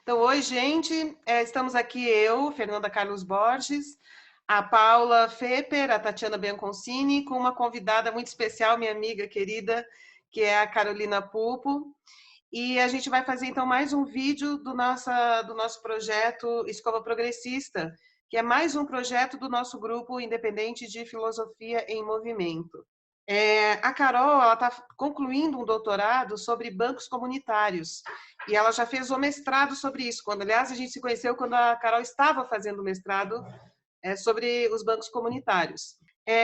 Então, oi, gente. Estamos aqui eu, Fernanda Carlos Borges, a Paula Feper, a Tatiana Bianconcini, com uma convidada muito especial, minha amiga querida, que é a Carolina Pupo. E a gente vai fazer, então, mais um vídeo do nosso projeto Escola Progressista, que é mais um projeto do nosso grupo independente de filosofia em movimento. A Carol, ela está concluindo um doutorado sobre bancos comunitários e ela já fez o mestrado sobre isso. Aliás, a gente se conheceu quando a Carol estava fazendo o mestrado sobre os bancos comunitários.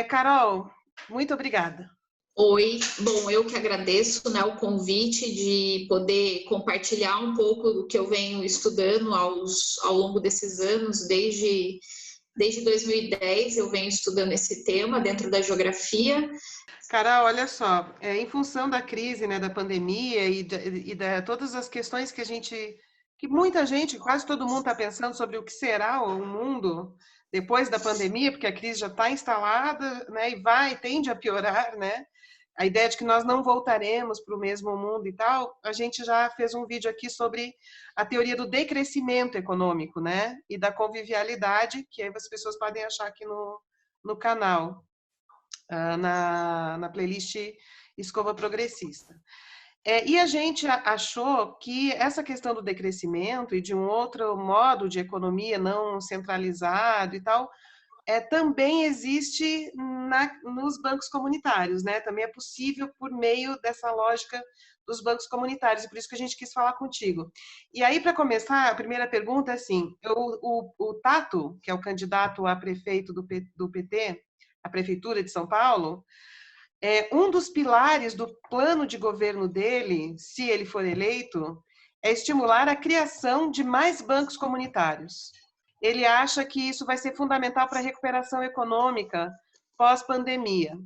Carol, muito obrigada. Oi, bom, eu que agradeço, né, o convite de poder compartilhar um pouco do que eu venho estudando ao longo desses anos, desde 2010 eu venho estudando esse tema dentro da geografia. Carol, olha só, em função da crise, né, da pandemia e de todas as questões que muita gente, quase todo mundo está pensando sobre o que será o mundo depois da pandemia, porque a crise já está instalada, né, e tende a piorar, né? A ideia de que nós não voltaremos para o mesmo mundo e tal, a gente já fez um vídeo aqui sobre a teoria do decrescimento econômico, né, e da convivialidade, que aí as pessoas podem achar aqui no canal. Na playlist Escova Progressista. E a gente achou que essa questão do decrescimento e de um outro modo de economia não centralizado e tal, também existe nos bancos comunitários, né? Também é possível por meio dessa lógica dos bancos comunitários, e por isso que a gente quis falar contigo. E aí, para começar, a primeira pergunta é assim, o Tato, que é o candidato a prefeito do PT, a Prefeitura de São Paulo, um dos pilares do plano de governo dele, se ele for eleito, é estimular a criação de mais bancos comunitários. Ele acha que isso vai ser fundamental para a recuperação econômica pós-pandemia.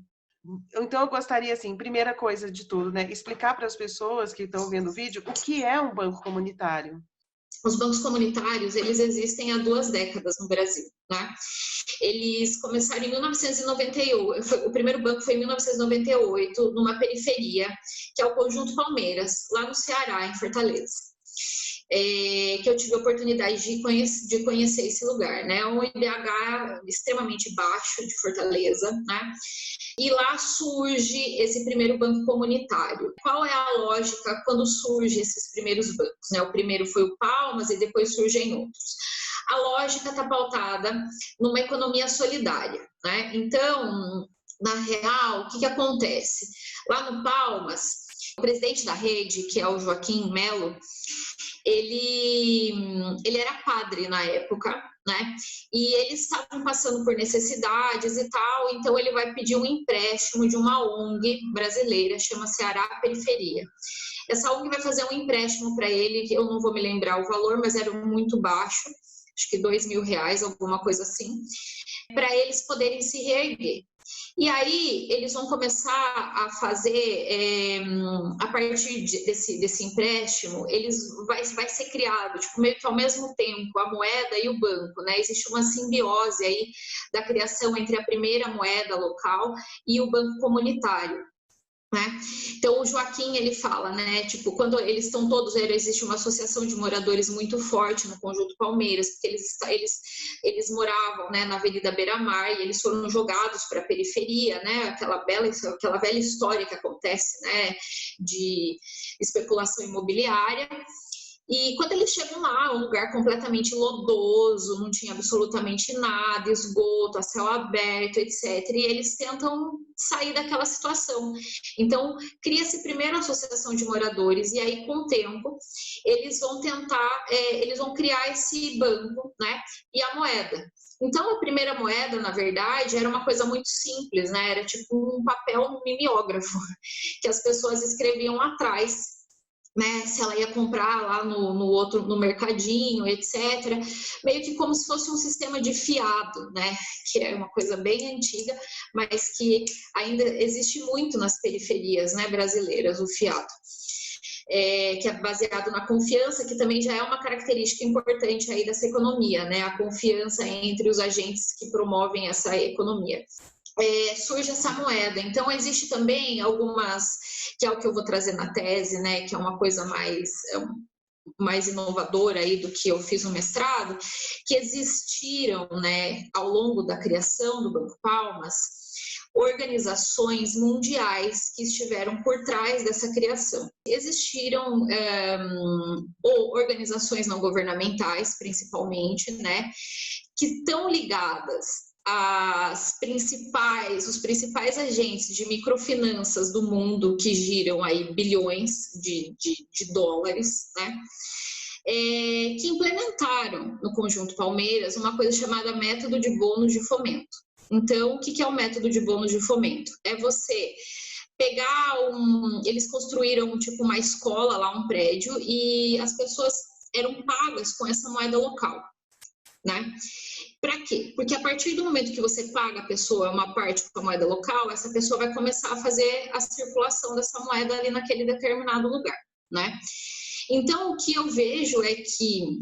Então, eu gostaria, assim, primeira coisa de tudo, né, explicar para as pessoas que estão vendo o vídeo o que é um banco comunitário. Os bancos comunitários, eles existem há 2 décadas no Brasil, né? Eles começaram em 1998, o primeiro banco foi em 1998, numa periferia, que é o Conjunto Palmeiras, lá no Ceará, em Fortaleza. Que eu tive a oportunidade de conhecer esse lugar, né? Um IDH extremamente baixo de Fortaleza, né? E lá surge esse primeiro banco comunitário. Qual é a lógica quando surgem esses primeiros bancos, né? O primeiro foi o Palmas e depois surgem outros. A lógica está pautada numa economia solidária, né? Então, na real, o que acontece? Lá no Palmas, o presidente da rede, que é o Joaquim Melo, ele era padre na época, né? E eles estavam passando por necessidades e tal, então ele vai pedir um empréstimo de uma ONG brasileira, chama Ceará Periferia. Essa ONG vai fazer um empréstimo para ele, que eu não vou me lembrar o valor, mas era muito baixo, acho que R$2.000, alguma coisa assim, para eles poderem se reerguer. E aí eles vão começar a fazer, a partir desse empréstimo, vai ser criado, tipo, meio que ao mesmo tempo, a moeda e o banco, né? Existe uma simbiose aí da criação entre a primeira moeda local e o banco comunitário. Né? Então o Joaquim ele fala, né, tipo, quando eles estão todos, existe uma associação de moradores muito forte no Conjunto Palmeiras, porque eles moravam, né, na Avenida Beira-Mar e eles foram jogados para a periferia, né, aquela velha história que acontece, né, de especulação imobiliária. E quando eles chegam lá, um lugar completamente lodoso, não tinha absolutamente nada, esgoto, a céu aberto, etc. E eles tentam sair daquela situação. Então, cria-se primeiro a associação de moradores, e aí, com o tempo, eles vão tentar, eles vão criar esse banco, né? E a moeda. Então, a primeira moeda, na verdade, era uma coisa muito simples, né? Era tipo um papel mimeógrafo, que as pessoas escreviam atrás, né, se ela ia comprar lá no mercadinho, etc. Meio que como se fosse um sistema de fiado, né, que é uma coisa bem antiga, mas que ainda existe muito nas periferias, né, brasileiras, o fiado. Que é baseado na confiança, que também já é uma característica importante aí dessa economia, né, a confiança entre os agentes que promovem essa economia. surge essa moeda. Então, existe também algumas, que é o que eu vou trazer na tese, né, que é uma coisa mais inovadora aí do que eu fiz no mestrado, que existiram, né, ao longo da criação do Banco Palmas, organizações mundiais que estiveram por trás dessa criação. Existiram organizações não governamentais, principalmente, né, que estão ligadas os principais agentes de microfinanças do mundo, que giram aí bilhões de dólares, né? Que implementaram no Conjunto Palmeiras uma coisa chamada método de bônus de fomento. Então, o que é o método de bônus de fomento? É você pegar eles construíram tipo uma escola lá, um prédio, e as pessoas eram pagas com essa moeda local, né? Para quê? Porque a partir do momento que você paga a pessoa uma parte com a moeda local, essa pessoa vai começar a fazer a circulação dessa moeda ali naquele determinado lugar, né? Então, o que eu vejo é que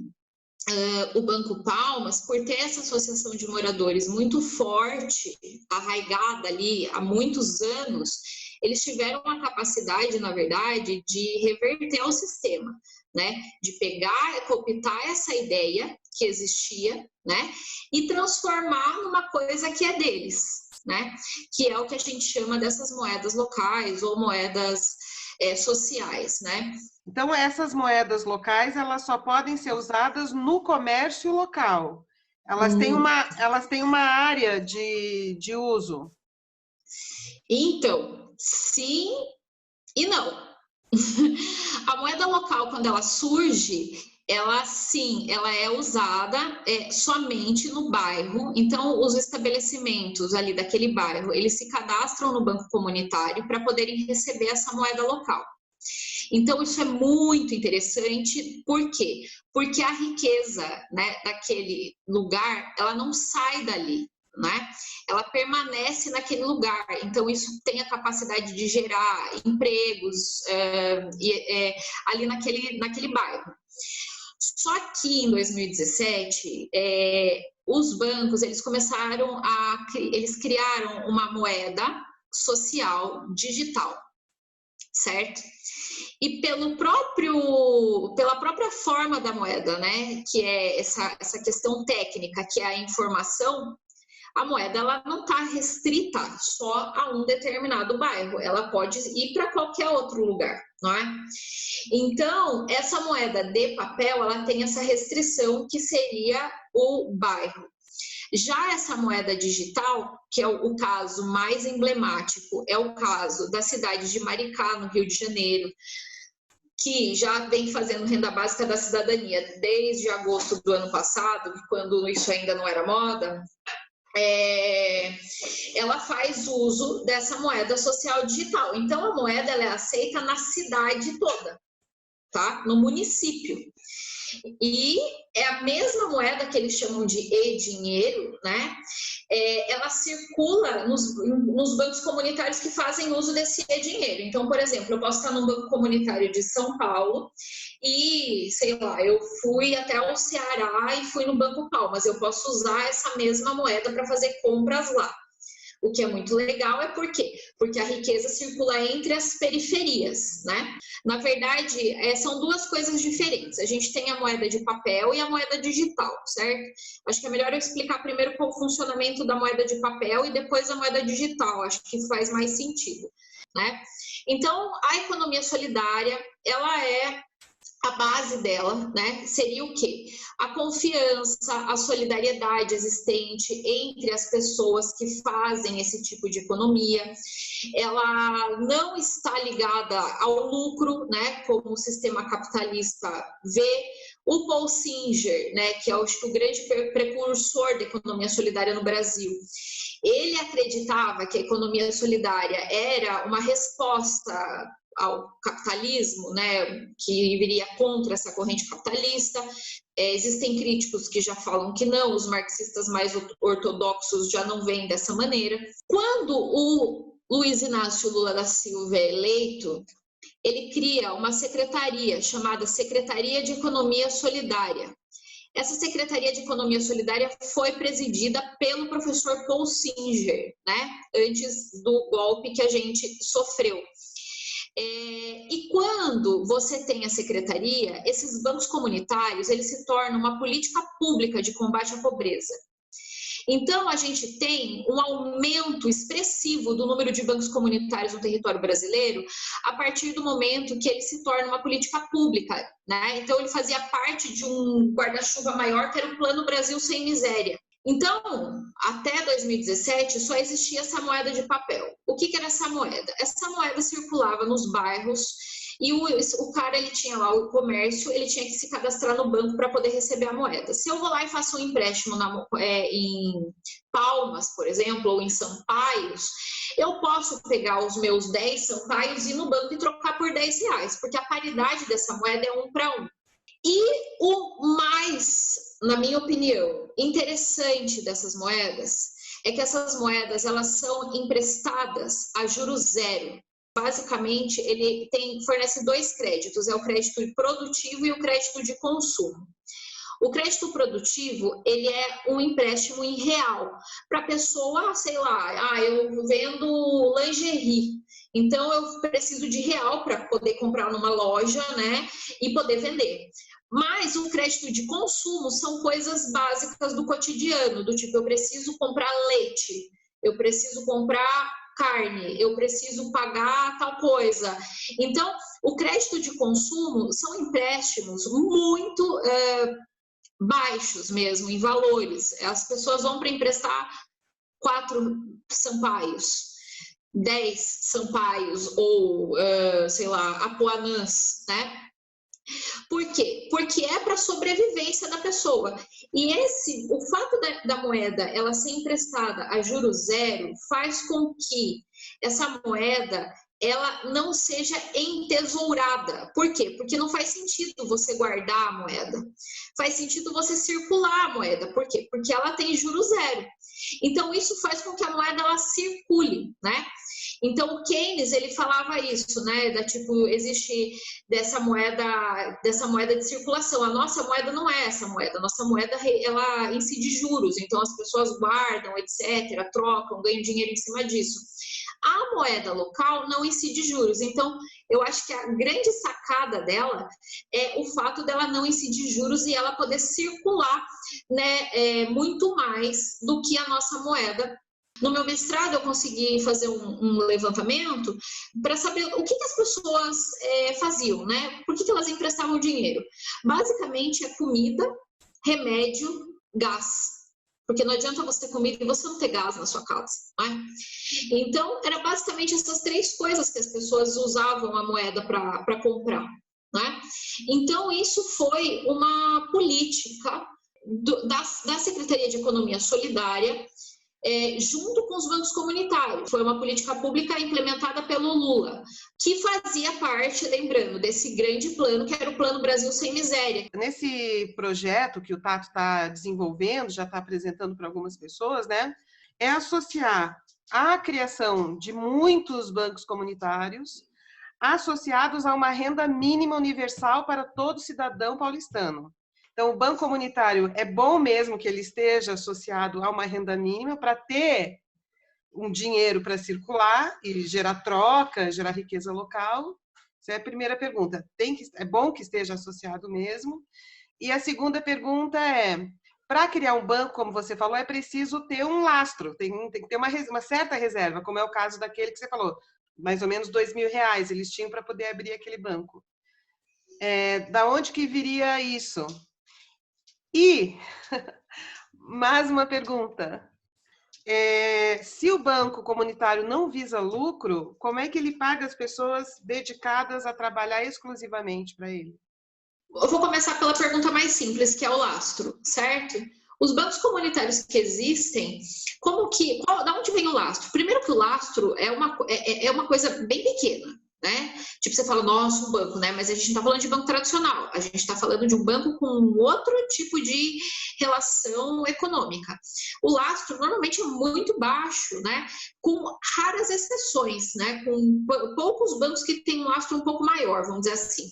o Banco Palmas, por ter essa associação de moradores muito forte, arraigada ali há muitos anos, eles tiveram a capacidade, na verdade, de reverter o sistema, né? De pegar, cooptar essa ideia que existia, né? E transformar numa coisa que é deles, né? Que é o que a gente chama dessas moedas locais ou moedas sociais, né? Então, essas moedas locais, elas só podem ser usadas no comércio local. Elas têm uma área de uso. Então, sim e não. A moeda local, quando ela surge, ela é usada somente no bairro. Então, os estabelecimentos ali daquele bairro, eles se cadastram no banco comunitário para poderem receber essa moeda local. Então, isso é muito interessante. Por quê? Porque a riqueza, né, daquele lugar, ela não sai dali, né? Ela permanece naquele lugar. Então, isso tem a capacidade de gerar empregos ali naquele bairro. Só que em 2017, os bancos, eles criaram uma moeda social digital, certo? E pela própria forma da moeda, né, que é essa questão técnica, que é a informação, a moeda ela não está restrita só a um determinado bairro, ela pode ir para qualquer outro lugar, não é? Então, essa moeda de papel, ela tem essa restrição que seria o bairro. Já essa moeda digital, que é o caso mais emblemático, é o caso da cidade de Maricá, no Rio de Janeiro, que já vem fazendo renda básica da cidadania desde agosto do ano passado, quando isso ainda não era moda. Ela faz uso dessa moeda social digital. Então, a moeda ela é aceita na cidade toda, tá? No município. E é a mesma moeda que eles chamam de e-dinheiro, né? Ela circula nos bancos comunitários que fazem uso desse e-dinheiro. Então, por exemplo, eu posso estar num banco comunitário de São Paulo e, sei lá, eu fui até o Ceará e fui no Banco Palmas. Eu posso usar essa mesma moeda para fazer compras lá. O que é muito legal é por quê? Porque a riqueza circula entre as periferias, né? Na verdade, são duas coisas diferentes. A gente tem a moeda de papel e a moeda digital, certo? Acho que é melhor eu explicar primeiro qual é o funcionamento da moeda de papel e depois a moeda digital. Acho que faz mais sentido, né? Então, a economia solidária, ela a base dela, né, seria o quê? A confiança, a solidariedade existente entre as pessoas que fazem esse tipo de economia. Ela não está ligada ao lucro, né, como o sistema capitalista vê. O Paul Singer, né, que é o grande precursor da economia solidária no Brasil, ele acreditava que a economia solidária era uma resposta ao capitalismo, né, que viria contra essa corrente capitalista. Existem críticos que já falam que não, os marxistas mais ortodoxos já não veem dessa maneira. Quando o Luiz Inácio Lula da Silva é eleito, ele cria uma secretaria chamada Secretaria de Economia Solidária. Essa Secretaria de Economia Solidária foi presidida pelo professor Paul Singer, né? Antes do golpe que a gente sofreu. E quando você tem a secretaria, esses bancos comunitários, eles se tornam uma política pública de combate à pobreza. Então, a gente tem um aumento expressivo do número de bancos comunitários no território brasileiro a partir do momento que ele se torna uma política pública, né? Então, ele fazia parte de um guarda-chuva maior, que era o Plano Brasil Sem Miséria. Então, até 2017, só existia essa moeda de papel. O que era essa moeda? Essa moeda circulava nos bairros e o cara, ele tinha lá o comércio, ele tinha que se cadastrar no banco para poder receber a moeda. Se eu vou lá e faço um empréstimo em Palmas, por exemplo, ou em Sampaios, eu posso pegar os meus 10 Sampaios e ir no banco e trocar por R$10, porque a paridade dessa moeda é 1 para 1. E o mais, na minha opinião, interessante dessas moedas é que essas moedas, elas são emprestadas a juros zero. Basicamente, ele fornece 2 créditos, é o crédito produtivo e o crédito de consumo. O crédito produtivo, ele é um empréstimo em real, para a pessoa, sei lá, eu vendo lingerie, então eu preciso de real para poder comprar numa loja, né, e poder vender. Mas o crédito de consumo são coisas básicas do cotidiano, do tipo, eu preciso comprar leite, eu preciso comprar carne, eu preciso pagar tal coisa. Então, o crédito de consumo são empréstimos muito baixos mesmo, em valores. As pessoas vão para emprestar 4 Sampaios, 10 Sampaios ou, sei lá, apuanãs, né? Por quê? Porque é para a sobrevivência da pessoa. E o fato da moeda ela ser emprestada a juros zero faz com que essa moeda ela não seja entesourada. Por quê? Porque não faz sentido você guardar a moeda. Faz sentido você circular a moeda. Por quê? Porque ela tem juros zero. Então, isso faz com que a moeda ela circule, né? Então, o Keynes, ele falava isso, né? Existe dessa moeda de circulação. A nossa moeda não é essa moeda. A nossa moeda, ela incide juros. Então, as pessoas guardam, etc., trocam, ganham dinheiro em cima disso. A moeda local não incide juros. Então, eu acho que a grande sacada dela é o fato dela não incidir juros e ela poder circular, né, muito mais do que a nossa moeda. No meu mestrado, eu consegui fazer um levantamento para saber o que as pessoas faziam, né? Por que elas emprestavam dinheiro? Basicamente, é comida, remédio, gás. Porque não adianta você ter comida e você não ter gás na sua casa, né? Então, era basicamente essas 3 coisas que as pessoas usavam a moeda para comprar, né? Então, isso foi uma política da Secretaria de Economia Solidária, junto com os bancos comunitários. Foi uma política pública implementada pelo Lula, que fazia parte, lembrando, desse grande plano, que era o Plano Brasil Sem Miséria. Nesse projeto que o Tato está desenvolvendo, já está apresentando para algumas pessoas, né, é associar a criação de muitos bancos comunitários associados a uma renda mínima universal para todo cidadão paulistano. Então, o banco comunitário é bom mesmo que ele esteja associado a uma renda mínima para ter um dinheiro para circular e gerar troca, gerar riqueza local. Essa é a primeira pergunta. É bom que esteja associado mesmo. E a segunda pergunta é, para criar um banco, como você falou, é preciso ter um lastro, tem que ter uma certa reserva, como é o caso daquele que você falou, mais ou menos R$2.000 eles tinham para poder abrir aquele banco. Da onde que viria isso? E, mais uma pergunta, se o banco comunitário não visa lucro, como é que ele paga as pessoas dedicadas a trabalhar exclusivamente para ele? Eu vou começar pela pergunta mais simples, que é o lastro, certo? Os bancos comunitários que existem, da onde vem o lastro? Primeiro que o lastro é uma coisa bem pequena, né? Tipo, você fala, nossa, um banco, né? Mas a gente não está falando de banco tradicional, a gente está falando de um banco com outro tipo de relação econômica. O lastro normalmente é muito baixo, né? Com raras exceções, né? Com poucos bancos que têm um lastro um pouco maior, vamos dizer assim.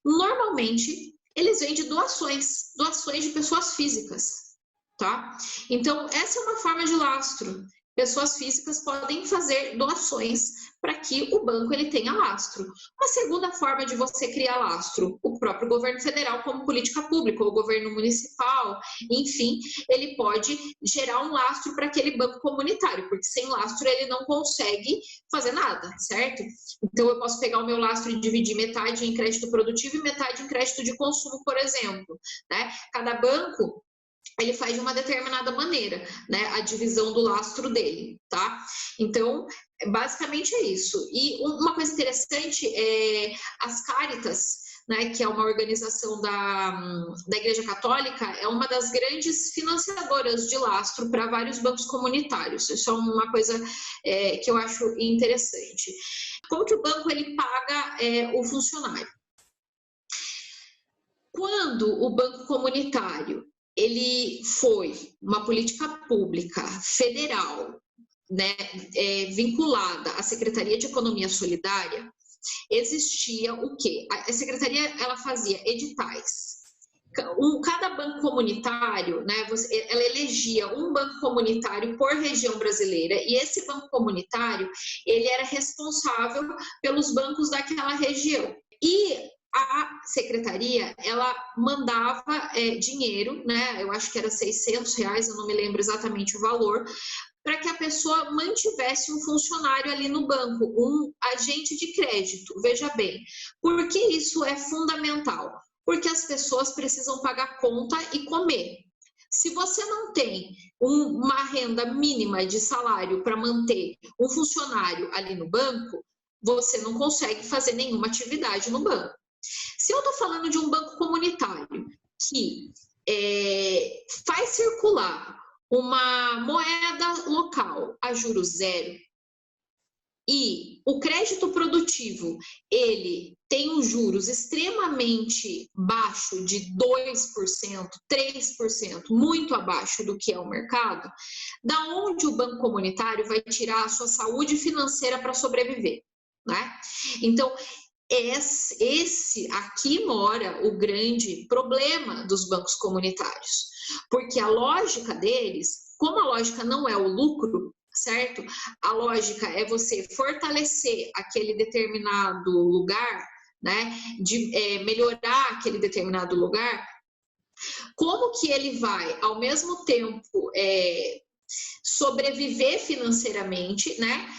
Normalmente, eles vêm de doações de pessoas físicas, tá? Então, essa é uma forma de lastro. Pessoas físicas podem fazer doações para que o banco ele tenha lastro. Uma segunda forma de você criar lastro, o próprio governo federal como política pública, ou o governo municipal, enfim, ele pode gerar um lastro para aquele banco comunitário, porque sem lastro ele não consegue fazer nada, certo? Então eu posso pegar o meu lastro e dividir metade em crédito produtivo e metade em crédito de consumo, por exemplo, né? Cada banco ele faz de uma determinada maneira, né, a divisão do lastro dele, tá? Então, basicamente é isso. E uma coisa interessante é as Cáritas, né, que é uma organização da Igreja Católica, é uma das grandes financiadoras de lastro para vários bancos comunitários. Isso é uma coisa que eu acho interessante. Como que o banco ele paga o funcionário? Quando o banco comunitário ele foi uma política pública federal, né, vinculada à Secretaria de Economia Solidária, existia o quê? A Secretaria ela fazia editais. Cada banco comunitário, né, ela elegia um banco comunitário por região brasileira, e esse banco comunitário ele era responsável pelos bancos daquela região. E a secretaria, ela mandava dinheiro, né? Eu acho que era R$600, eu não me lembro exatamente o valor, para que a pessoa mantivesse um funcionário ali no banco, um agente de crédito. Veja bem, por que isso é fundamental? Porque as pessoas precisam pagar conta e comer. Se você não tem uma renda mínima de salário para manter um funcionário ali no banco, você não consegue fazer nenhuma atividade no banco. Se eu estou falando de um banco comunitário que faz circular uma moeda local a juros zero e o crédito produtivo ele tem um juros extremamente baixo de 2%, 3%, muito abaixo do que é o mercado, da onde o banco comunitário vai tirar a sua saúde financeira para sobreviver, né? Então, aqui mora o grande problema dos bancos comunitários, porque a lógica deles, como a lógica não é o lucro, certo? A lógica é você fortalecer aquele determinado lugar, né? De melhorar aquele determinado lugar. Como que ele vai, ao mesmo tempo, sobreviver financeiramente, né?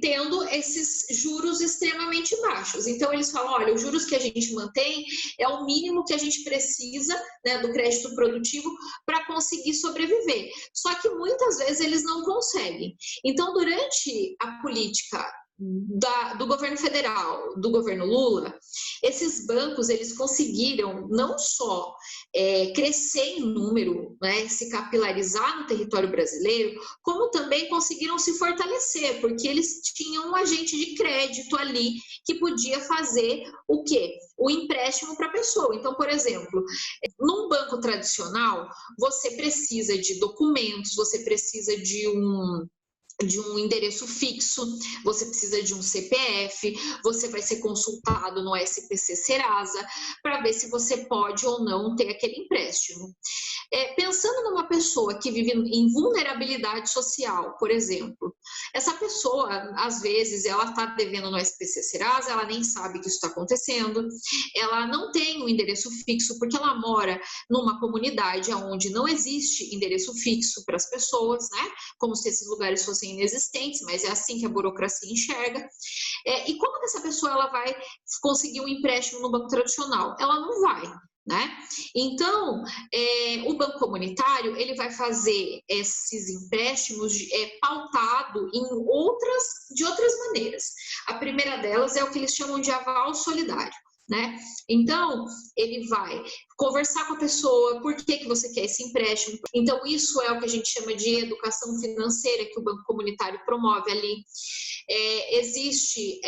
Tendo esses juros extremamente baixos. Então, eles falam, olha, os juros que a gente mantém é o mínimo que a gente precisa, né, do crédito produtivo para conseguir sobreviver. Só que muitas vezes eles não conseguem. Então, durante a política do governo federal, do governo Lula, esses bancos eles conseguiram não só crescer em número, né, se capilarizar no território brasileiro, como também conseguiram se fortalecer, porque eles tinham um agente de crédito ali que podia fazer o quê? O empréstimo para a pessoa. Então, por exemplo, num banco tradicional, você precisa de documentos, você precisa de um endereço fixo, você precisa de um CPF, você vai ser consultado no SPC Serasa para ver se você pode ou não ter aquele empréstimo. Pensando numa pessoa que vive em vulnerabilidade social, por exemplo, essa pessoa, às vezes, ela está devendo no SPC Serasa, ela nem sabe que isso está acontecendo, ela não tem um endereço fixo porque ela mora numa comunidade onde não existe endereço fixo para as pessoas, né? Como se esses lugares fossem inexistentes, mas é assim que a burocracia enxerga. E como que essa pessoa ela vai conseguir um empréstimo no banco tradicional? Ela não vai, né? Então, o banco comunitário ele vai fazer esses empréstimos pautado de outras maneiras. A primeira delas é o que eles chamam de aval solidário, né? Então, ele vai conversar com a pessoa, por que você quer esse empréstimo. Então, isso é o que a gente chama de educação financeira, que o Banco Comunitário promove ali. Existe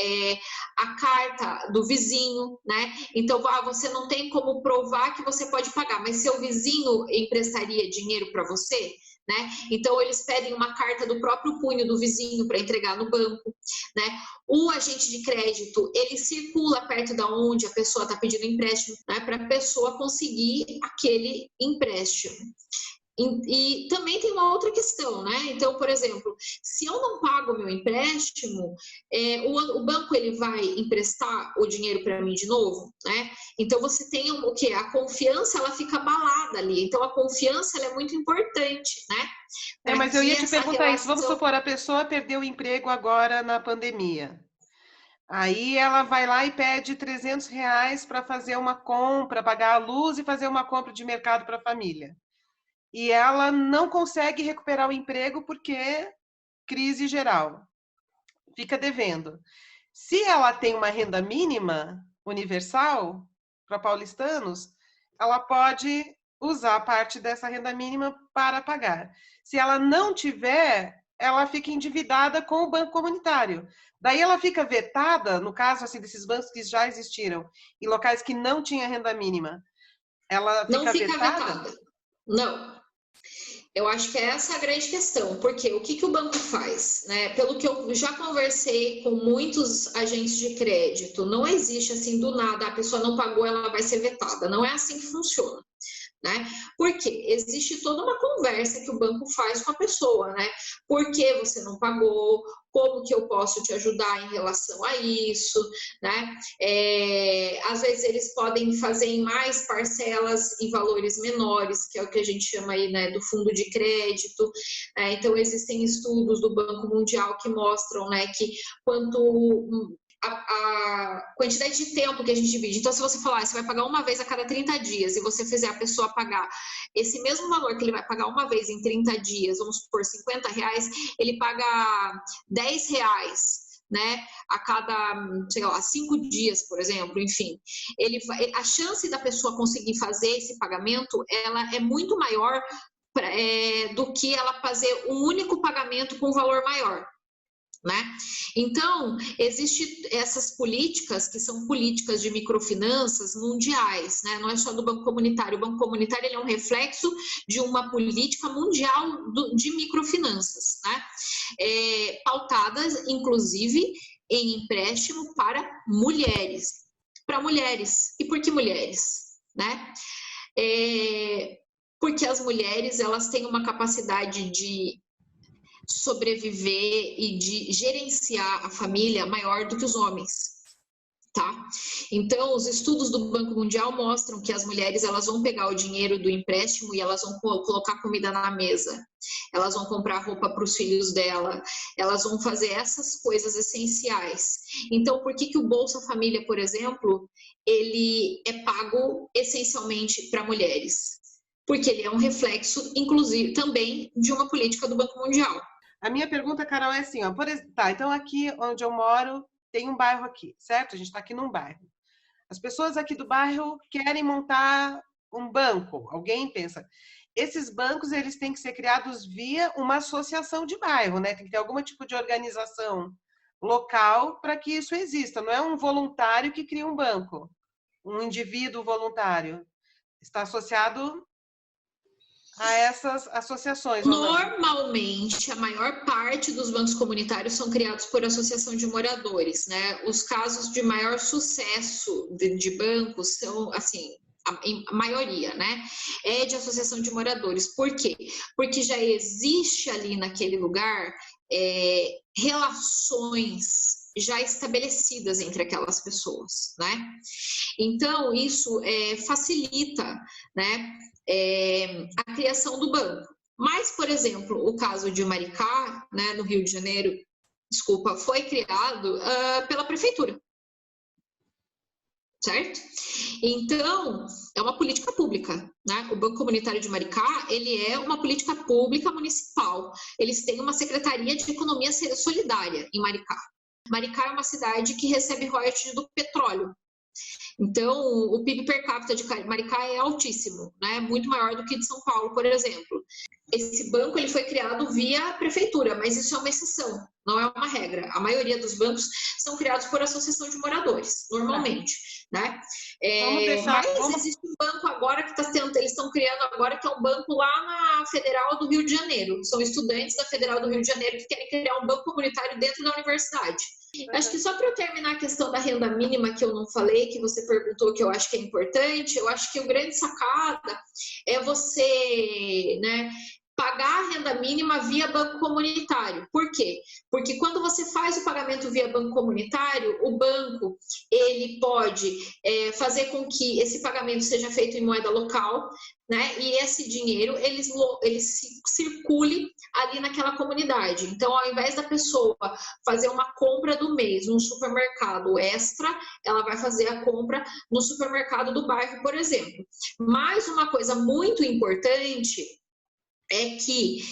a carta do vizinho, né? Então, você não tem como provar que você pode pagar, mas seu vizinho emprestaria dinheiro para você, né? Então, eles pedem uma carta do próprio punho do vizinho para entregar no banco, né? O agente de crédito, ele circula perto da onde a pessoa está pedindo empréstimo, né? Para a pessoa conseguir aquele empréstimo. E também tem uma outra questão, né? Então, por exemplo, se eu não pago o meu empréstimo, o banco ele vai emprestar o dinheiro para mim de novo, né? Então, você tem o quê? A confiança, ela fica abalada ali. Então, a confiança, ela é muito importante, né? Mas eu ia te perguntar isso. Vamos supor, a pessoa perdeu o emprego agora na pandemia. Aí ela vai lá e pede R$300 para fazer uma compra, pagar a luz e fazer uma compra de mercado para a família. E ela não consegue recuperar o emprego porque crise geral, fica devendo. Se ela tem uma renda mínima universal para paulistanos, ela pode usar parte dessa renda mínima para pagar. Se ela não tiver, ela fica endividada com o Banco Comunitário. Daí ela fica vetada, no caso assim, desses bancos que já existiram, em locais que não tinha renda mínima, ela fica vetada? Não. Eu acho que essa é a grande questão, porque o que o banco faz, né? Pelo que eu já conversei com muitos agentes de crédito, não existe assim do nada, a pessoa não pagou, ela vai ser vetada. Não é assim que funciona, né? Porque existe toda uma conversa que o banco faz com a pessoa, né? Por que você não pagou? Como que eu posso te ajudar em relação a isso, né? Às vezes eles podem fazer em mais parcelas em valores menores, que é o que a gente chama aí, né, do fundo de crédito. Então existem estudos do Banco Mundial que mostram, né, que quanto a quantidade de tempo que a gente divide. Então, se você falar, você vai pagar uma vez a cada 30 dias e você fizer a pessoa pagar esse mesmo valor que ele vai pagar uma vez em 30 dias, vamos supor R$50, ele paga R$10, né? A cada, sei lá, 5 dias, por exemplo, enfim. A chance da pessoa conseguir fazer esse pagamento, ela é muito maior do que ela fazer um único pagamento com um valor maior. Né? Então, existem essas políticas que são políticas de microfinanças mundiais, né? Não é só do Banco Comunitário. O Banco Comunitário ele é um reflexo de uma política mundial de microfinanças, né? Pautadas, inclusive, em empréstimo para mulheres. Para mulheres. E por que mulheres? Né? Porque as mulheres elas têm uma capacidade de sobreviver e de gerenciar a família maior do que os homens, tá? Então, os estudos do Banco Mundial mostram que as mulheres elas vão pegar o dinheiro do empréstimo e elas vão colocar comida na mesa, elas vão comprar roupa para os filhos dela, elas vão fazer essas coisas essenciais. Então, por que o Bolsa Família, por exemplo, ele é pago essencialmente para mulheres? Porque ele é um reflexo, inclusive, também de uma política do Banco Mundial. A minha pergunta, Carol, é assim, ó, tá, então aqui onde eu moro tem um bairro aqui, certo? A gente está aqui num bairro. As pessoas aqui do bairro querem montar um banco. Alguém pensa, esses bancos eles têm que ser criados via uma associação de bairro, né? Tem que ter algum tipo de organização local para que isso exista. Não é um voluntário que cria um banco, um indivíduo voluntário. Está associado a essas associações. Normalmente, a maior parte dos bancos comunitários são criados por associação de moradores, né? Os casos de maior sucesso de bancos são, assim, a maioria, né? É de associação de moradores. Por quê? Porque já existe ali naquele lugar relações já estabelecidas entre aquelas pessoas, né? Então, isso facilita, né? A criação do banco. Mas, por exemplo, o caso de Maricá, né, no Rio de Janeiro, foi criado pela prefeitura, certo? Então, é uma política pública, né? O Banco Comunitário de Maricá, ele é uma política pública municipal. Eles têm uma Secretaria de Economia Solidária em Maricá. Maricá é uma cidade que recebe royalties do petróleo, Então, o PIB per capita de Maricá é altíssimo, né? Muito maior do que de São Paulo, por exemplo. Esse banco ele foi criado via prefeitura, mas isso é uma exceção, não é uma regra. A maioria dos bancos são criados por associação de moradores, normalmente, né? Mas existe um banco agora que eles estão criando agora, que é um banco lá na Federal do Rio de Janeiro. São estudantes da Federal do Rio de Janeiro que querem criar um banco comunitário dentro da universidade. Acho que só para eu terminar a questão da renda mínima, que eu não falei, que você perguntou, que eu acho que é importante, eu acho que o grande sacada é você, né, pagar a renda mínima via banco comunitário. Por quê? Porque quando você faz o pagamento via banco comunitário, o banco ele pode fazer com que esse pagamento seja feito em moeda local, né? E esse dinheiro ele circule ali naquela comunidade. Então, ao invés da pessoa fazer uma compra do mês num supermercado extra, ela vai fazer a compra no supermercado do bairro, por exemplo. Mas uma coisa muito importante é que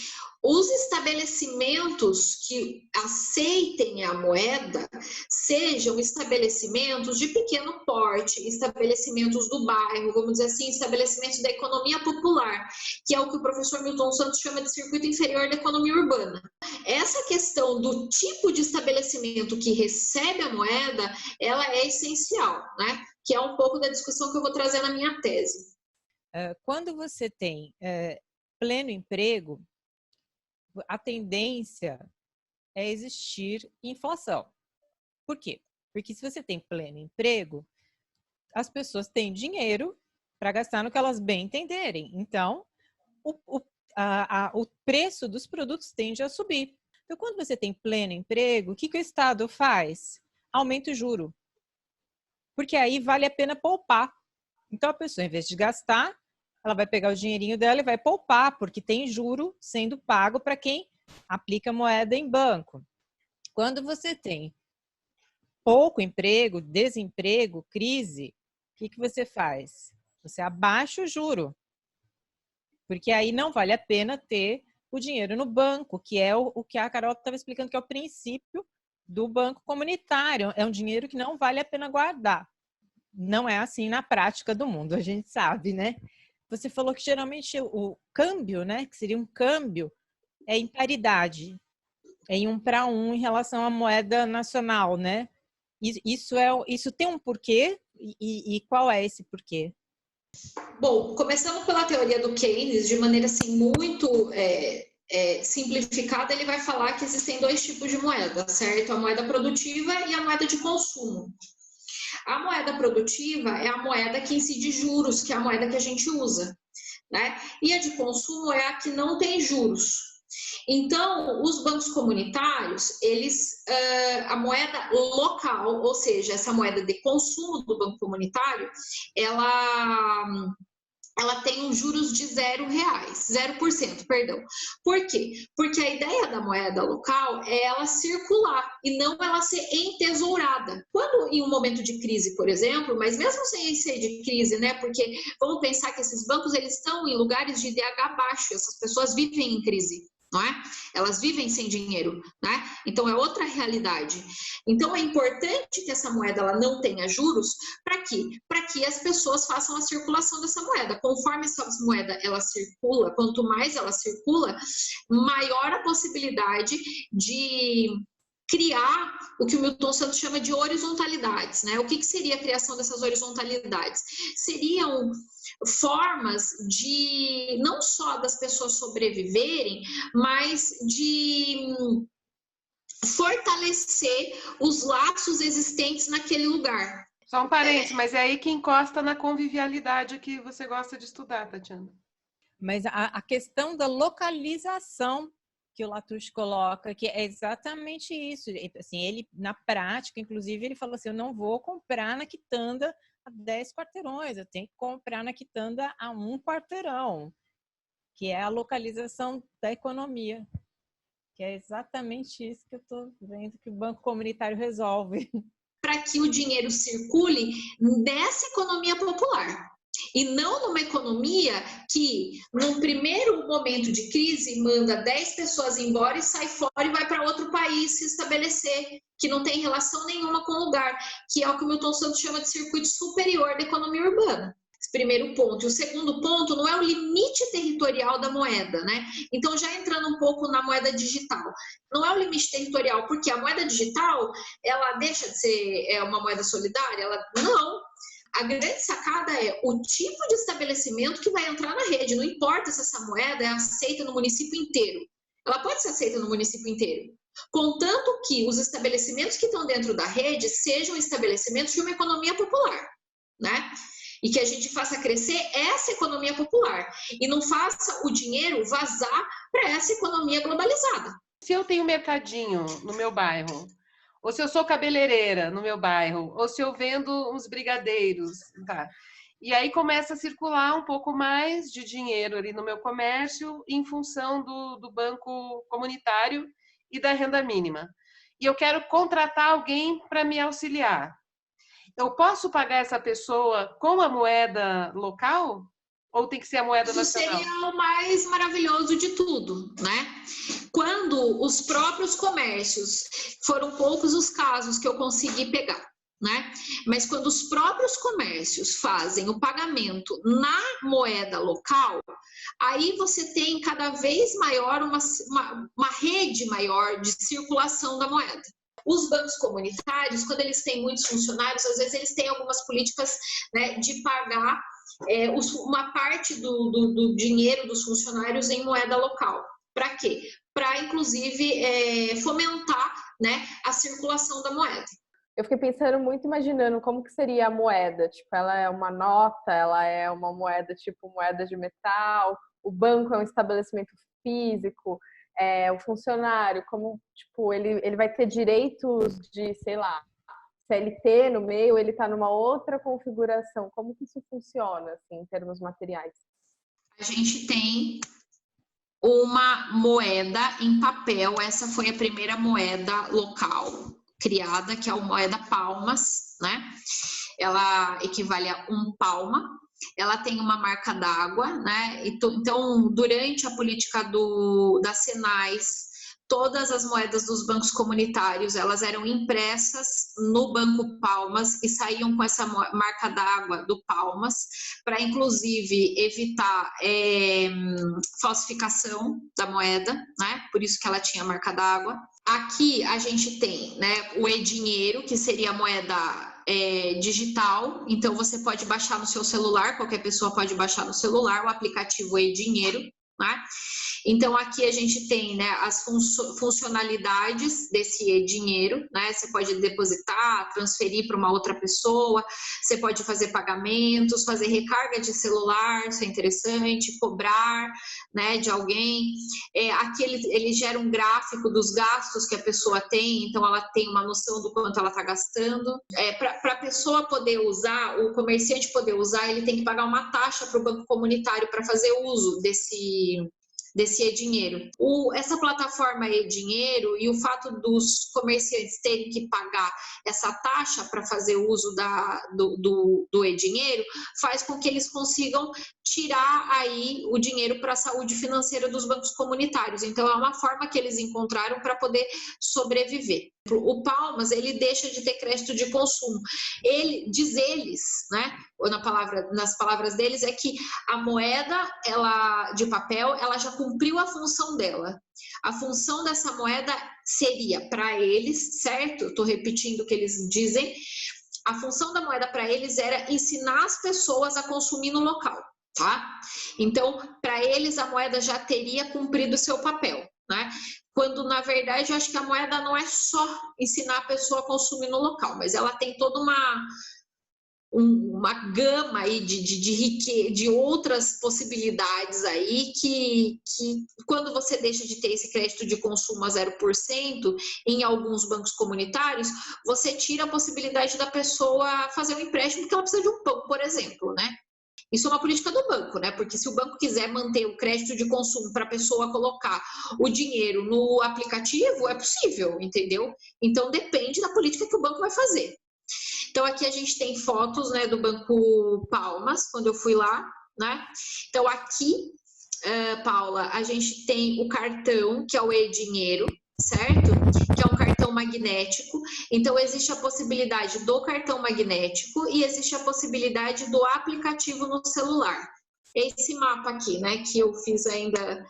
os estabelecimentos que aceitem a moeda sejam estabelecimentos de pequeno porte, estabelecimentos do bairro, vamos dizer assim, estabelecimentos da economia popular, que é o que o professor Milton Santos chama de circuito inferior da economia urbana. Essa questão do tipo de estabelecimento que recebe a moeda, ela é essencial, né? Que é um pouco da discussão que eu vou trazer na minha tese. Quando você tem pleno emprego, a tendência é existir inflação. Por quê? Porque se você tem pleno emprego, as pessoas têm dinheiro para gastar no que elas bem entenderem. Então, o preço dos produtos tende a subir. Então, quando você tem pleno emprego, o que o Estado faz? Aumenta o juro. Porque aí vale a pena poupar. Então, a pessoa, em vez de gastar, ela vai pegar o dinheirinho dela e vai poupar, porque tem juro sendo pago para quem aplica moeda em banco. Quando você tem pouco emprego, desemprego, crise, o que você faz? Você abaixa o juro, porque aí não vale a pena ter o dinheiro no banco, que é o que a Carol estava explicando, que é o princípio do banco comunitário. É um dinheiro que não vale a pena guardar. Não é assim na prática do mundo, a gente sabe, né? Você falou que geralmente o câmbio, né, que seria um câmbio, é em paridade, é em 1 para 1 em relação à moeda nacional, né? Isso tem um porquê? E qual é esse porquê? Bom, começando pela teoria do Keynes, de maneira assim muito simplificada, ele vai falar que existem 2 tipos de moeda, certo? A moeda produtiva e a moeda de consumo. A moeda produtiva é a moeda que incide juros, que é a moeda que a gente usa, né? E a de consumo é a que não tem juros. Então, os bancos comunitários, a moeda local, ou seja, essa moeda de consumo do banco comunitário, ela tem um juros de R$0, perdão. Por quê? Porque a ideia da moeda local é ela circular e não ela ser entesourada. Quando em um momento de crise, por exemplo, mas mesmo sem ser de crise, né? Porque vamos pensar que esses bancos eles estão em lugares de IDH baixo, essas pessoas vivem em crise. Não é? Elas vivem sem dinheiro, né? Então é outra realidade. Então é importante que essa moeda ela não tenha juros, para quê? Para que as pessoas façam a circulação dessa moeda. Conforme essa moeda ela circula, quanto mais ela circula, maior a possibilidade de criar o que o Milton Santos chama de horizontalidades, né? O que seria a criação dessas horizontalidades? Seriam formas de não só das pessoas sobreviverem, mas de fortalecer os laços existentes naquele lugar. Só um parênteses, mas é aí que encosta na convivialidade que você gosta de estudar, Tatiana. Mas a questão da localização que o Latouche coloca, que é exatamente isso. Assim, ele, na prática, inclusive, ele falou assim, eu não vou comprar na quitanda a 10 quarteirões, eu tenho que comprar na quitanda a 1 quarteirão, que é a localização da economia. Que é exatamente isso que eu estou vendo que o Banco Comunitário resolve. Para que o dinheiro circule nessa economia popular. E não numa economia que, num primeiro momento de crise, manda 10 pessoas embora e sai fora e vai para outro país se estabelecer, que não tem relação nenhuma com o lugar, que é o que o Milton Santos chama de circuito superior da economia urbana. Esse primeiro ponto. E o segundo ponto não é o limite territorial da moeda, né? Então, já entrando um pouco na moeda digital. Não é o limite territorial, porque a moeda digital, ela deixa de ser uma moeda solidária? Não. A grande sacada é o tipo de estabelecimento que vai entrar na rede. Não importa se essa moeda é aceita no município inteiro. Ela pode ser aceita no município inteiro, contanto que os estabelecimentos que estão dentro da rede sejam estabelecimentos de uma economia popular, né? E que a gente faça crescer essa economia popular e não faça o dinheiro vazar para essa economia globalizada. Se eu tenho mercadinho no meu bairro, ou se eu sou cabeleireira no meu bairro, ou se eu vendo uns brigadeiros, tá? E aí começa a circular um pouco mais de dinheiro ali no meu comércio em função do banco comunitário e da renda mínima. E eu quero contratar alguém para me auxiliar. Eu posso pagar essa pessoa com a moeda local? Ou tem que ser a moeda nacional? Isso seria o mais maravilhoso de tudo, né? Quando os próprios comércios, foram poucos os casos que eu consegui pegar, né? Mas quando os próprios comércios fazem o pagamento na moeda local, aí você tem cada vez maior uma rede maior de circulação da moeda. Os bancos comunitários, quando eles têm muitos funcionários, às vezes eles têm algumas políticas, né, de pagar uma parte do dinheiro dos funcionários em moeda local. Para quê? Para, inclusive, fomentar, né, a circulação da moeda. Eu fiquei pensando muito, imaginando como que seria a moeda. Tipo, ela é uma nota, ela é uma moeda tipo moeda de metal, o banco é um estabelecimento físico, o funcionário, como, tipo, ele vai ter direitos de, sei lá, CLT no meio, ele está numa outra configuração. Como que isso funciona, assim, em termos materiais? A gente tem uma moeda em papel, essa foi a primeira moeda local criada, que é a moeda palmas, né? Ela equivale a 1 palma. Ela tem uma marca d'água, né? Então, durante a política da Senais, todas as moedas dos bancos comunitários, elas eram impressas no Banco Palmas e saíam com essa marca d'água do Palmas, para, inclusive, evitar falsificação da moeda, né? Por isso que ela tinha marca d'água. Aqui a gente tem, né, o e-dinheiro, que seria a moeda digital, então você pode baixar no seu celular, qualquer pessoa pode baixar no celular o aplicativo e-dinheiro, né? Então, aqui a gente tem, né, as funcionalidades desse e-dinheiro, né? Você pode depositar, transferir para uma outra pessoa, você pode fazer pagamentos, fazer recarga de celular, isso é interessante, cobrar, né, de alguém. Aqui ele gera um gráfico dos gastos que a pessoa tem, então ela tem uma noção do quanto ela está gastando. Para a pessoa poder usar, o comerciante poder usar, ele tem que pagar uma taxa para o banco comunitário para fazer uso desse e-dinheiro. Essa plataforma e-dinheiro e o fato dos comerciantes terem que pagar essa taxa para fazer uso do e-dinheiro faz com que eles consigam tirar aí o dinheiro para a saúde financeira dos bancos comunitários. Então, é uma forma que eles encontraram para poder sobreviver. O Palmas, ele deixa de ter crédito de consumo. Diz eles, né, nas palavras deles, é que a moeda de papel, ela já cumpriu a função dela. A função dessa moeda seria, para eles, certo? Estou repetindo o que eles dizem, a função da moeda para eles era ensinar as pessoas a consumir no local, tá? Então, para eles, a moeda já teria cumprido o seu papel, né? Quando, na verdade, eu acho que a moeda não é só ensinar a pessoa a consumir no local, mas ela tem toda uma gama aí de outras possibilidades aí que quando você deixa de ter esse crédito de consumo a 0% em alguns bancos comunitários, você tira a possibilidade da pessoa fazer um empréstimo porque ela precisa de um pão, por exemplo, né? Isso é uma política do banco, né? Porque se o banco quiser manter o crédito de consumo para a pessoa colocar o dinheiro no aplicativo, é possível, entendeu? Então, depende da política que o banco vai fazer. Então, aqui a gente tem fotos, né, do Banco Palmas, quando eu fui lá, né? Então, aqui, Paula, a gente tem o cartão, que é o e-dinheiro, certo? Que é um cartão magnético. Então, existe a possibilidade do cartão magnético e existe a possibilidade do aplicativo no celular. Esse mapa aqui, né, que eu fiz ainda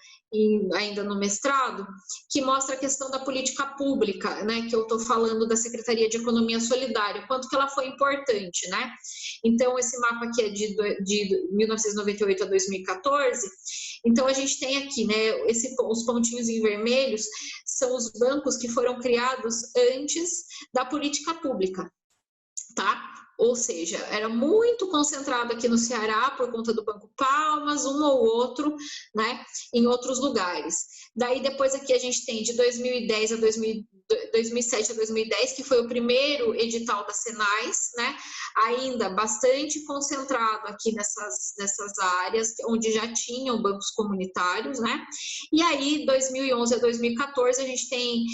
no mestrado, que mostra a questão da política pública, né, que eu estou falando da Secretaria de Economia Solidária, quanto que ela foi importante, né? Então, esse mapa aqui é de 1998 a 2014. Então, a gente tem aqui, né, os pontinhos em vermelhos são os bancos que foram criados antes da política pública, tá? Ou seja, era muito concentrado aqui no Ceará por conta do Banco Palmas, um ou outro, né, em outros lugares. Daí depois aqui a gente tem de 2010 a 2007 a 2010, que foi o primeiro edital da Senais, né, ainda bastante concentrado aqui nessas áreas, onde já tinham bancos comunitários, né, e aí 2011 a 2014 a gente tem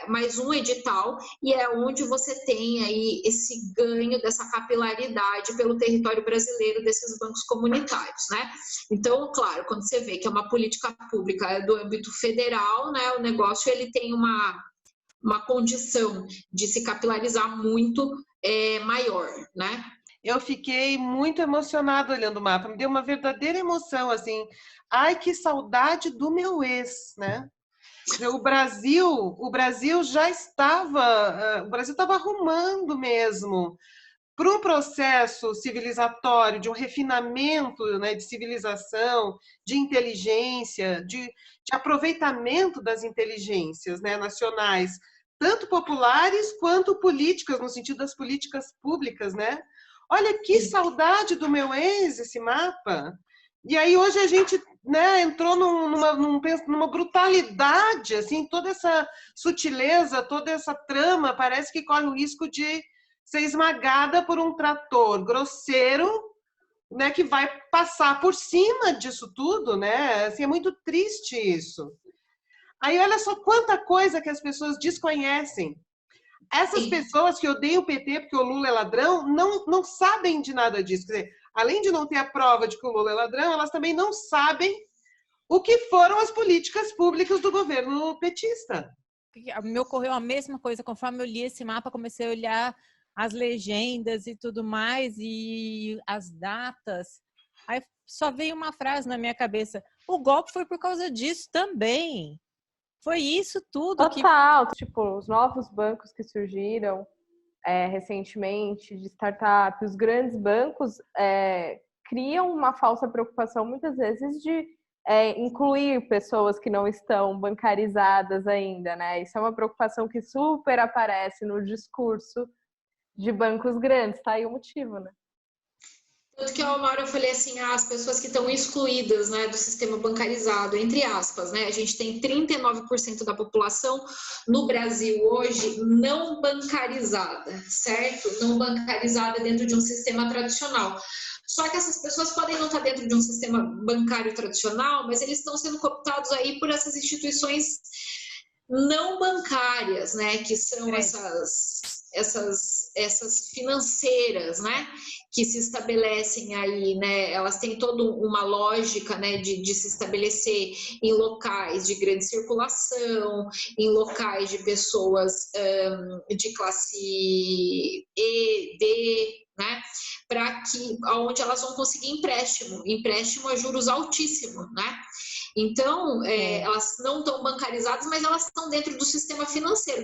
mais um edital, e é onde você tem aí esse ganho dessa capilaridade pelo território brasileiro desses bancos comunitários, né? Então, claro, quando você vê que é uma política pública do âmbito federal, né, o negócio ele tem uma condição de se capilarizar muito maior, né? Eu fiquei muito emocionada olhando o mapa, me deu uma verdadeira emoção, assim, ai, que saudade do meu ex, né? O Brasil já estava, o Brasil estava arrumando mesmo para um processo civilizatório, de um refinamento, né, de civilização, de inteligência, de aproveitamento das inteligências, né, nacionais, tanto populares quanto políticas, no sentido das políticas públicas, né? Olha que saudade do meu ex, esse mapa. E aí hoje a gente, né, entrou numa brutalidade, assim, toda essa sutileza, toda essa trama, parece que corre o risco de ser esmagada por um trator grosseiro, né, que vai passar por cima disso tudo, né? Assim, é muito triste isso. Aí olha só quanta coisa que as pessoas desconhecem. Essas pessoas que odeiam o PT porque o Lula é ladrão, não sabem de nada disso. Quer dizer, além de não ter a prova de que o Lula é ladrão, elas também não sabem o que foram as políticas públicas do governo petista. Me ocorreu a mesma coisa, conforme eu li esse mapa, comecei a olhar as legendas e tudo mais, e as datas. Aí só veio uma frase na minha cabeça: o golpe foi por causa disso também. Foi isso tudo. Total, tipo, os novos bancos que surgiram recentemente, de startup, os grandes bancos criam uma falsa preocupação, muitas vezes, de incluir pessoas que não estão bancarizadas ainda, né? Isso é uma preocupação que super aparece no discurso de bancos grandes, tá aí o motivo, né? Tanto que uma hora eu falei assim, as pessoas que estão excluídas, né, do sistema bancarizado, entre aspas, né? A gente tem 39% da população no Brasil hoje não bancarizada, certo? Não bancarizada dentro de um sistema tradicional. Só que essas pessoas podem não estar dentro de um sistema bancário tradicional, mas eles estão sendo cooptados aí por essas instituições não bancárias, né? Que são essas financeiras, né, que se estabelecem aí, né, elas têm toda uma lógica, né, de se estabelecer em locais de grande circulação, em locais de pessoas de classe E, D, né, para que onde elas vão conseguir empréstimo a juros altíssimos, né? Então, elas não estão bancarizadas, mas elas estão dentro do sistema financeiro,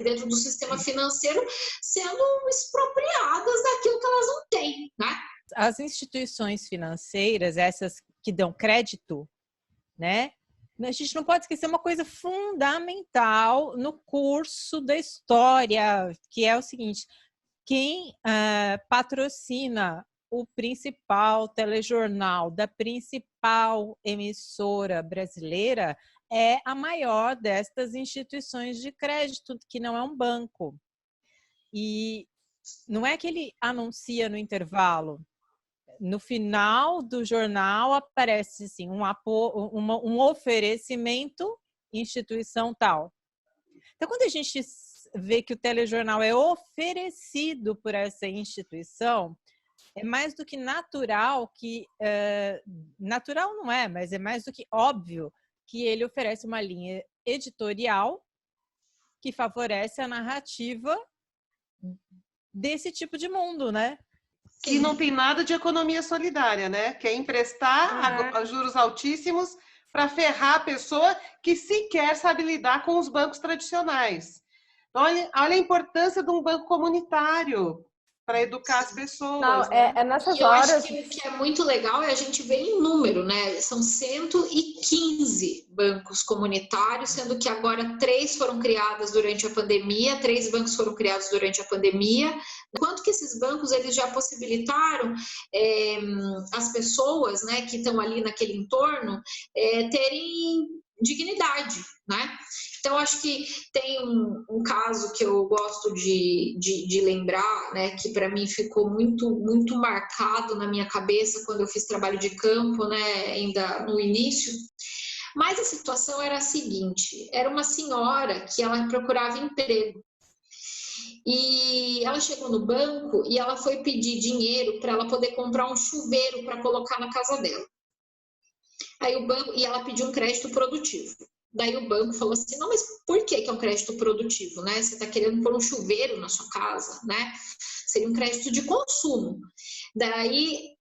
sendo expropriadas daquilo que elas não têm, né? As instituições financeiras, essas que dão crédito, né? A gente não pode esquecer uma coisa fundamental no curso da história, que é o seguinte: quem patrocina o principal telejornal da principal emissora brasileira é a maior destas instituições de crédito, que não é um banco. E não é que ele anuncia no intervalo. No final do jornal aparece assim, um oferecimento instituição tal. Então, quando a gente vê que o telejornal é oferecido por essa instituição, é mais do que natural que... natural não é, mas é mais do que óbvio que ele oferece uma linha editorial que favorece a narrativa desse tipo de mundo, né? Que não tem nada de economia solidária, né? Que é emprestar a juros altíssimos para ferrar a pessoa que sequer sabe lidar com os bancos tradicionais. Então, olha a importância de um banco comunitário para educar as pessoas. Não, né? nessas eu horas... acho que o que é muito legal é a gente ver em número, né? São 115 bancos comunitários, sendo que agora 3 foram criados durante a pandemia, 3 bancos foram criados durante a pandemia. Quanto que esses bancos eles já possibilitaram as pessoas, né, que estão ali naquele entorno terem dignidade, né? Então, acho que tem um caso que eu gosto de lembrar, né, que para mim ficou muito marcado na minha cabeça quando eu fiz trabalho de campo, né, ainda no início. Mas a situação era a seguinte, era uma senhora que ela procurava emprego. E ela chegou no banco e ela foi pedir dinheiro para ela poder comprar um chuveiro para colocar na casa dela. Aí o banco, e ela pediu um crédito produtivo. Daí o banco falou assim, não, mas por que é um crédito produtivo, né? Você está querendo pôr um chuveiro na sua casa, né? Seria um crédito de consumo. Aí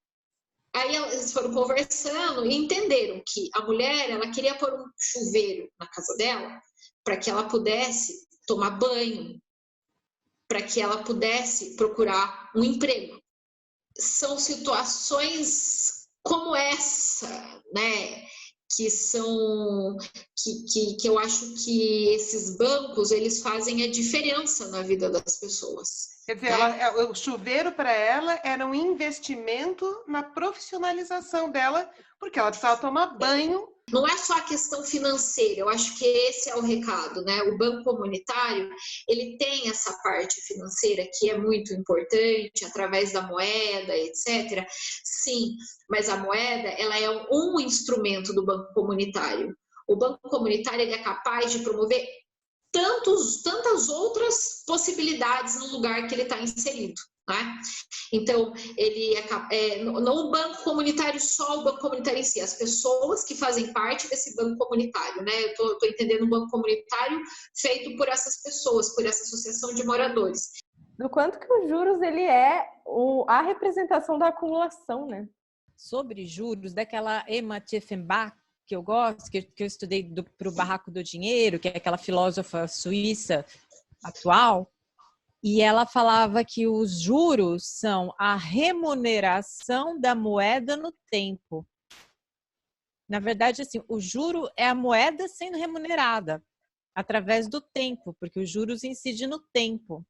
eles foram conversando e entenderam que a mulher, ela queria pôr um chuveiro na casa dela para que ela pudesse tomar banho, para que ela pudesse procurar um emprego. São situações como essa, né, que são que eu acho que esses bancos eles fazem a diferença na vida das pessoas. Quer dizer, o chuveiro para ela era um investimento na profissionalização dela, porque ela precisava tomar banho. Não é só a questão financeira, eu acho que esse é o recado, né? O banco comunitário, ele tem essa parte financeira que é muito importante, através da moeda, etc. Sim, mas a moeda, ela é um instrumento do banco comunitário. O banco comunitário, ele é capaz de promover tantas outras possibilidades no lugar que ele está inserido, né? Então, ele não o banco comunitário só, o banco comunitário em si, as pessoas que fazem parte desse banco comunitário, né? Eu tô entendendo um banco comunitário feito por essas pessoas, por essa associação de moradores. Do quanto que os juros, ele é a representação da acumulação, né? Sobre juros, daquela Emma Tiefenbach, que eu gosto, que eu estudei para o Barraco do Dinheiro, que é aquela filósofa suíça atual, e ela falava que os juros são a remuneração da moeda no tempo. Na verdade, assim, o juro é a moeda sendo remunerada através do tempo, porque os juros incidem no tempo.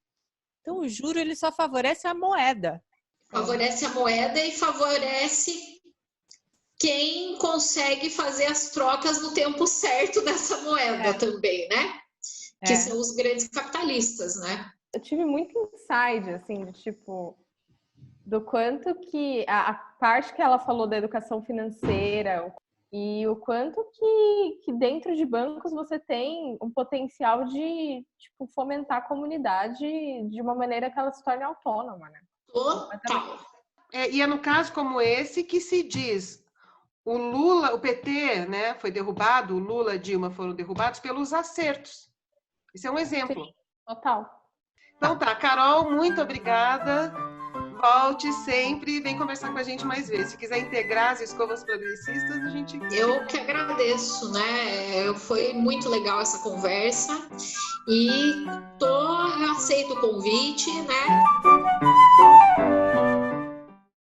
Então, o juro ele só favorece a moeda. Favorece a moeda e favorece quem consegue fazer as trocas no tempo certo dessa moeda também, né? Que são os grandes capitalistas, né? Eu tive muito insight, assim, de tipo, do quanto que a parte que ela falou da educação financeira e o quanto que dentro de bancos você tem um potencial de, tipo, fomentar a comunidade de uma maneira que ela se torne autônoma, né? Total. E é no caso como esse que se diz o Lula, o PT, né, foi derrubado, o Lula e a Dilma foram derrubados pelos acertos. Esse é um exemplo. Sim, total. Então tá, Carol, muito obrigada. Volte sempre e vem conversar com a gente mais vezes. Se quiser integrar as escovas progressistas, a gente... Eu que agradeço, né? Foi muito legal essa conversa e aceito o convite, né?